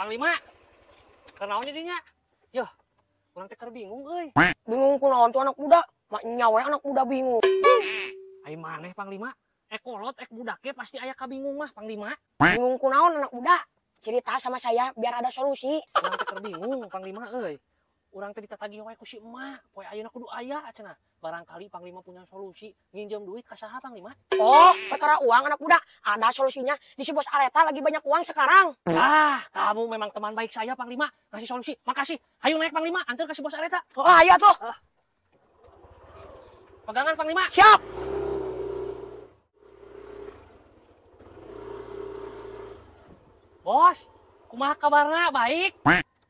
Panglima. Kenaon jadinya? Yah, kurang teh bingung euy. Bingung kunaon tuh anak muda? Mak nyawa anak muda bingung. Ai maneh Panglima. Kolot budak ge pasti aya kabingung mah Panglima. Bingung kunaon anak muda? Cerita sama saya biar ada solusi. Urang teh bingung Panglima euy. Urang teh ditatagih wae ku si emak, poe ayeuna kudu aya cenah. Barangkali Panglima punya solusi nginjem duit ka saha Panglima? Oh, perkara uang anak muda. Ada solusinya. Di si Bos Areta lagi banyak uang sekarang. Ah, kamu memang teman baik saya Panglima. Ngasih solusi. Makasih. Hayu naik Panglima, antar ke si Bos Areta. Oh, ayo tuh. Pegangan Panglima. Siap. Bos, kumaha kabarna? Baik?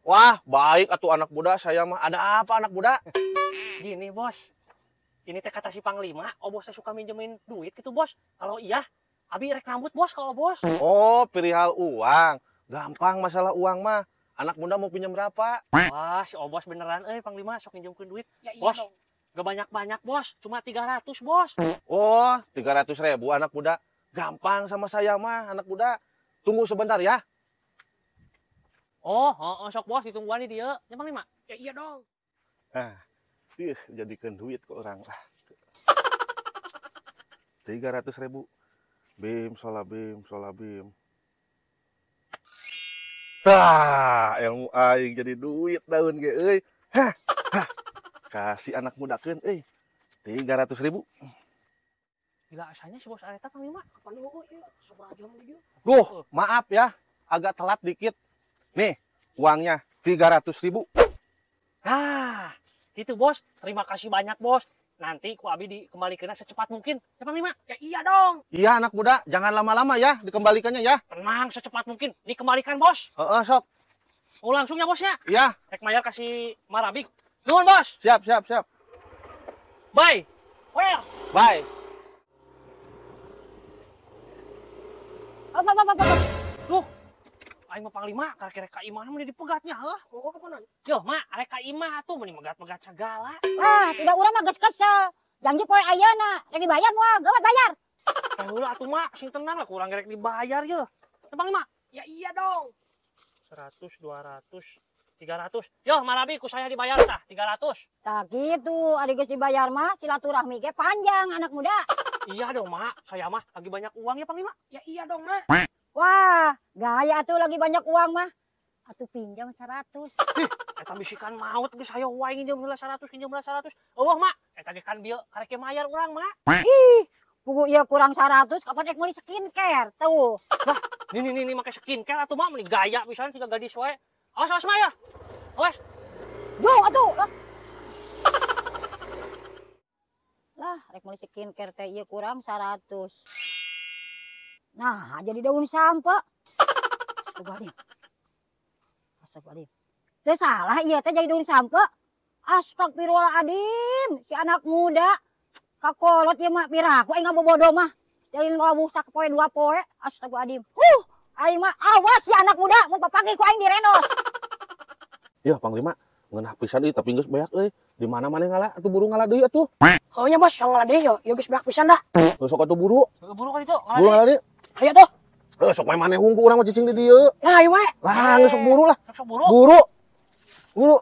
Wah, baik atuh anak muda. Saya mah ada apa anak muda? Gini, Bos. Ini teh kata si Panglima, Bos teh suka minjemin duit gitu, Bos. Kalau iya, abi rek rambut, Bos, kalau Bos. Oh, perihal uang. Gampang masalah uang mah. Anak muda mau pinjam berapa? Wah, si Bos beneran Panglima sok minjemkeun duit. Ya, iya Bos, dong. gak banyak-banyak, Bos. Cuma 300, Bos. Oh, 300.000 anak muda. Gampang sama saya mah anak muda. Tunggu sebentar ya. Oh, sok Bos, ditungguan di dia. Ya, Panglima. Ya, iya dong. Jadikan duit ke orang. 300.000. Bim, solabim. Tah, ilmu aing jadi duit daun ge euy. Hah. Kasih anak muda keun euy. 300.000. Gila asanya si Bos Areta Panglima. Kapan dulu ya? Seberapa jam dia? Duh, maaf ya. Agak telat dikit. Nih, uangnya 300.000. Ah, gitu, Bos. Terima kasih banyak, Bos. Nanti ku abi dikembalikan secepat mungkin. Ya, Panglima. Ya, iya dong. Iya anak muda, jangan lama-lama ya dikembalikannya ya. Tenang, secepat mungkin dikembalikan, Bos. Sok. Oh, langsung ya, Bos ya. Iya, Rek Mayar kasih Marabik. Nuhun, Bos. siap. Bye. Well. Bye. Apa. Tuh. Aing mah Panglima, kira-kira ka imah mah dipegatnya, heuh. Oh, kemana? Yo, mak, arek ka imah atuh meni megat-megat segala. Tidak urang mah geus kesel. Janji poe ayeuna rek dibayar moal, geuwat bayar. Heula atuh mak, sing tenang lah kurang gerek dibayar ye. Ya Panglima. Ya, iya dong. 100, 200, 300. Yo, Marabi ku saya dibayar tah 300. Tah kitu, ari geus dibayar mah silaturahmi ge panjang anak muda. Iya dong, Mak. Saya mah lagi banyak uang ya, Panglima. Ya, iya dong, Mak. Wah, gaya atuh lagi banyak uang mah. Atuh pinjam 100. Eta bisikan maut geus hayo wae nginjem heula 100, nginjem heula 100. Eueuh, Mak. Eta ge kan bieu karek mayar urang, Mak. Ih, pugu ieu kurang 100 kapan rek meuli skincare tuh. Lah, ini make skincare atuh, Mak. Meni gaya pisan siga gadis wae. Awas, Mak ya. Awas. Jong atuh lah. Lah, rek meuli skincare teh ieu kurang 100. Nah, jadi daun sampah. Astagfirullahaladzim. Teu salah ieu teh jadi daun sampah. Astagfirullahaladzim, si anak muda. Kakolot ieu mah piraku aing bobodo mah. Jadi ngawuh sapoe 2 poe. Astagfirullahaladzim. Aing mah awas si anak muda mun papagi ku aing direnos. Ya Panglima, ngeunah pisan ieu tapi geus beak euy. Di mana maneh ngalah atuh buru ngalah deui atuh. Oh nya, Bos, yang ngalah deh yo. Yo geus beak pisan dah. Sok atuh buru. Buru kan itu. Buru ngalah deui. Ayo tuh. Sok main maneh hungku urang mah cicing di dieu. Nah, ayo we. Lah, geus sok buru lah. Sok buru. Buru.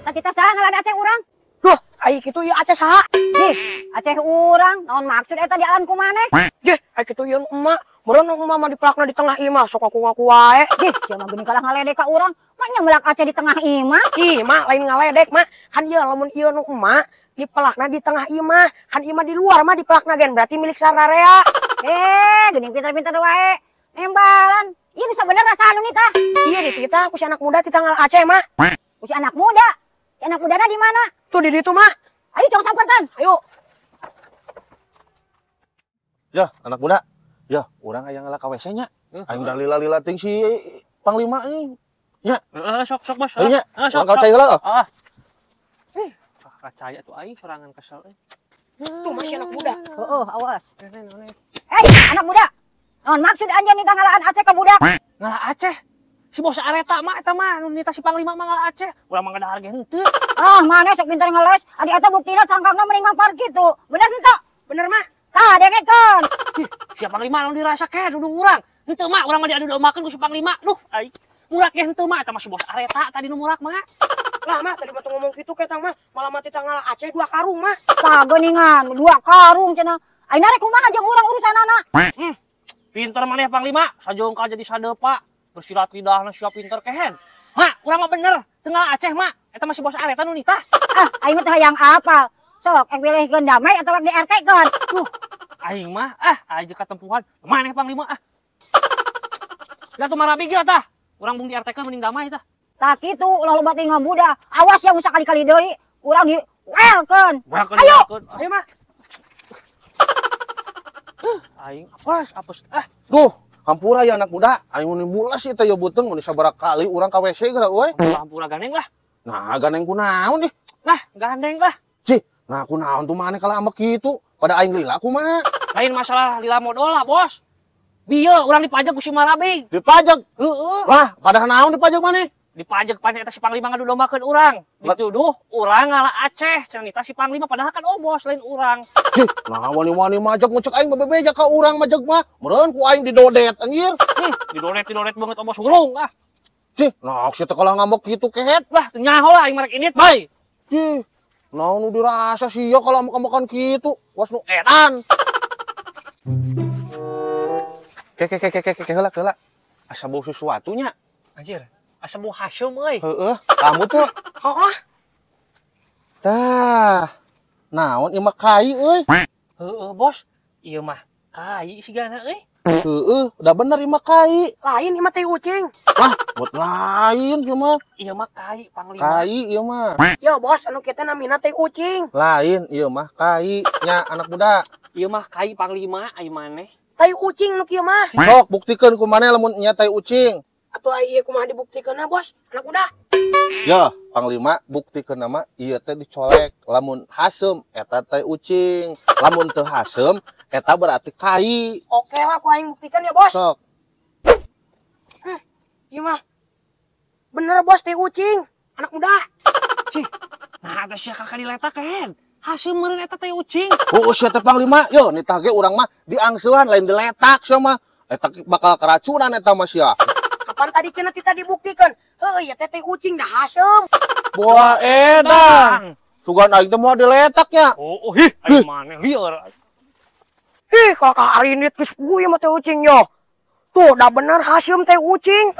Tah kita saha ngalada aceh urang? Loh, ai kitu ieu Aceh saha? Ih, aceh urang, naon maksud eta di alam ku maneh? Ye, ai kitu ieu emak. Meureun emak mah dipelakna di tengah imah, sok ngaku wae. Ih, sia mah geuning kalah ngaledek ka urang. Mak nyambelak aceh di tengah imah. Ih, Mak, lain ngaledek, Mak. Kan ieu lamun ieu nu emak dipelakna di tengah imah. Kan imah di luar mah dipelakna gen berarti milik sararea. Geuning pinter-pinter wae. Nembalan. Ieu nu sabener rasa anu nih tah. Iya, dititah ku si anak muda ti tanggal Aceh, Mak. Ku si anak muda. Si anak mudana di mana? Tuh di ditu, Mak. Ayo cong sampertan. Ayo. Ya, anak muda. Ya, urang aya ngalah ka WC nya. Aing udah lila-lila ting si Panglima ini. Ya. Sok Bos. Ayo nya. Sok. Urang kau cai heula. Kacaya tuh aing sorangan kesel. Tuh masih anak muda. Heeh, awas. Hei, anak muda. Naon maksud anjeun nih ngalaan Aceh ka budak? Ngalah Aceh. Si Bos Areta mah eta mah nu nita si Panglima mah ngalah Aceh. Urang mah ngada harga henteu. Ah, mana sok pinter ngeles. Adi eta buktina cangkangna mending ngampar kitu. Bener henteu? Bener, Mak. Tah, dengekeun. Si Panglima anu dirasa ke dudung urang. Henteu mah urang mah diadu dombakeun ku si Panglima. Duh, ai. Murak ge henteu mah eta masih bos areta tadi nu murak mah. Lah mah tadi batu ngomong gitu ketang mah malah mati tanggal Aceh 2 karung mah. Kageningan 2 karung cenah. Ayeuna rek kumaha jeung urang urusanana? Pinter maneh Panglima, sajongkal jadi sadepa. Bersilat lidahna siap pinter kehen. Mak, urang mah bener. Tengah Aceh mah, eta masih bos areta nu nitah. Aing mah teh hayang apal. Sok pilihkeun damai atau di RT kan? Aing mah aja katempuhan. Maneh Panglima Lah tuh marabi ge tah. Urang bung di RT kan mending damai tah. Tak kitu ulah loba teh ngabuda. Awas ya usah kali-kali deui. Urang di welkeun. Ayo. Ayo mah. Aing apes. Duh, hampura ya anak muda. Aing mun mulas ieu teh ya beuteung mun sabaraha kali urang ka WC geura euy. Hampura gandeng lah. Nah, gandeng kunaon deh. Lah, gandeng lah. Cih, nah kunaon tuh maneh kalau ambek kitu. Pada aing lila kumaha? Lain masalah lila modal lah, Bos. Bieu urang dipajak ku si Marabing. Dipajak. Heeh. Lah, padahal naon dipajak maneh? Dipajak panjang eta si Panglima ngadu dombakeun urang. Dituduh urang ngalah Aceh, cenah nita si Panglima padahal kan bos lain urang. Cih, nah wani-wani majak mucek aing bebebeja ka urang majak mah. Meureun ku aing didodet anjir. Didoret banget bos urung ah. Cih, nah si teh kalau ngambek kitu kehet. Lah, nyaho lah aing marek init, bay. Cih, naon nu dirasa sia kalau ambek-ambekan kitu. Was nu edan. Heula. Asa bau sesuatu nya. Anjir, asa bau Hasyim euy. Heeh, kamu tuh. Heeh. Tah. Naon ieu mah kai euy. Heeh, Bos. Ieu mah kai sigana euy. Heeh, udah bener ieu mah kai. Lain ieu mah teh ucing. Wah, buat lain ieu mah. Ieu mah kai Panglima. Kai ieu mah. Yo bos, anu kita namina teh ucing. Lain ieu mah kai nya anak muda. Ieu mah kai Panglima ai maneh. Tai ucing nu kieu mah. Sok buktikeun ku maneh lamun nya tai ucing. Atuh ai ieu kumaha dibuktikeunna bos? Anak muda. Ya, Panglima buktikeun nama ieu teh dicolek. Lamun hasem eta teh ucing. Lamun teu hasem eta berarti kai. Oke lah ku aing buktikan ya bos. Sok. Ieu mah bener bos teh ucing. Anak muda. Nah, ada sia kakak diletak kan. Hasyim meureun eta teh ucing. Oh, sia teh Panglima. Yo, nitah ge urang mah diangseuhan lain diletak sia mah. Eta bakal keracunan eta mah sia. Kapan tadi cenah tita dibuktikan? Heuh, ya teh ucing dah Hasyim. Boa edan. Sugan aing teh moal diletak nya. Ai maneh lieur. Ih, kakak Arinit geus puguh ieu mah teh ucing yo. Tuh, dah bener Hasyim teh ucing.